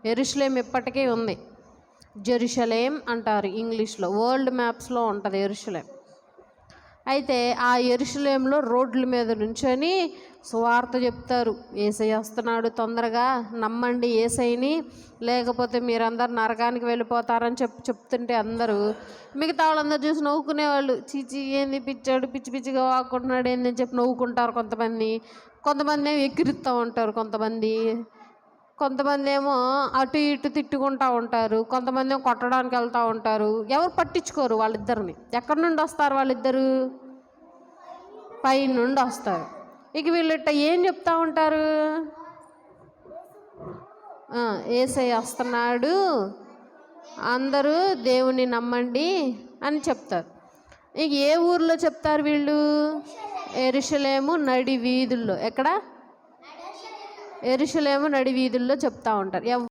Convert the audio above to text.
యెరూషలేం ఇప్పటికీ ఉంది. జెరూషలేం అంటారు ఇంగ్లీష్లో. వరల్డ్ మ్యాప్స్లో ఉంటుంది యెరూషలేం. అయితే ఆ యెరూషలేంలో రోడ్ల మీద నుంచొని సువార్త చెప్తారు. యేసయ్య వస్తున్నాడు, తొందరగా నమ్మండి యేసయ్యని, లేకపోతే మీరందరు నరకానికి వెళ్ళిపోతారని చెప్తుంటే అందరూ, మిగతా వాళ్ళందరూ చూసి నవ్వుకునేవాళ్ళు. చీచి ఏంది పిచ్చాడు, పిచ్చి పిచ్చిగా వాక్కుంటున్నాడు ఏందని చెప్పి నవ్వుకుంటారు కొంతమంది. కొంతమంది ఏమో ఎక్కిరిస్తూ ఉంటారు, కొంతమంది ఏమో అటు ఇటు తిట్టుకుంటూ ఉంటారు, కొంతమంది ఏమో కొట్టడానికి వెళ్తూ ఉంటారు. ఎవరు పట్టించుకోరు వాళ్ళిద్దరిని. ఎక్కడి నుండి వస్తారు వాళ్ళిద్దరు? పై నుండి వస్తారు. ఇక వీళ్ళిట్ట ఏం చెప్తా ఉంటారు? యేసయ్య వస్తున్నాడు, అందరూ దేవుని నమ్మండి అని చెప్తారు. ఇక ఏ ఊర్లో చెప్తారు వీళ్ళు? యెరూషలేము నడి వీధుల్లో. ఎక్కడ? యెరూషలేము నడి వీధుల్లో చెప్తా ఉంటారు.